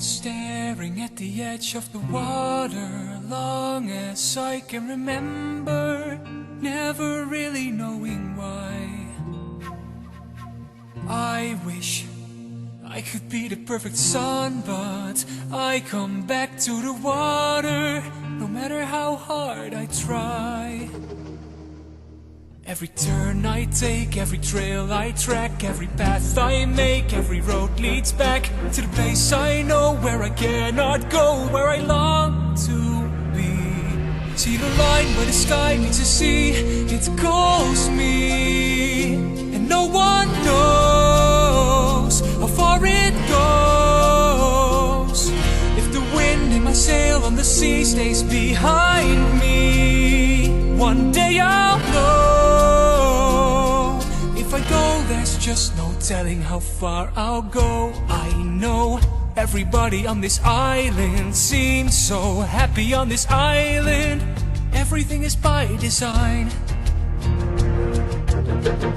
Staring at the edge of the water, long as I can remember, never really knowing why. I wish I could be the perfect sun, but I come back to the water, no matter how hard I try. Every turn I take, every trail I track, every path I make, every road leads back to the place I know, where I cannot go, where I long to be. See the line where the sky meets the sea, it calls me, and no one knows how far it goes. If the wind in my sail on the sea stays behind me, one day I'll know. If I go, there's just no telling how far I'll go. I know everybody on this island seems so happy on this island. Everything is by design.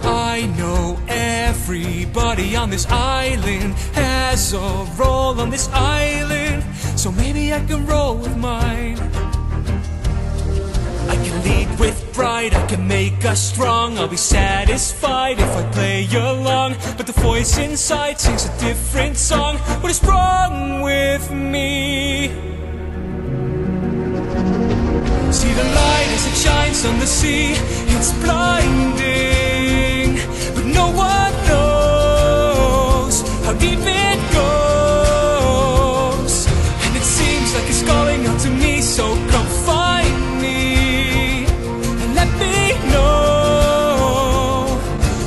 I know everybody on this island has a role on this island, so maybe I can roll with mine. I can lead with pride, I can make us strong. I'll be satisfied if I play along, but the voice inside sings a different song. What is wrong with me? See the light as it shines on the sea, it's blinding, but no one knows how deep it goes. And it seems like it's calling out to me, so come find me and let me know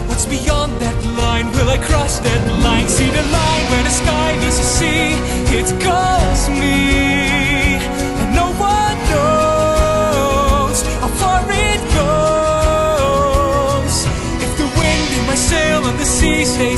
what's beyond that line. Will I cross that line? See the line where the sky meets the sea, it calls me, and no one knows how far it goes. If the wind in my sail on the sea stays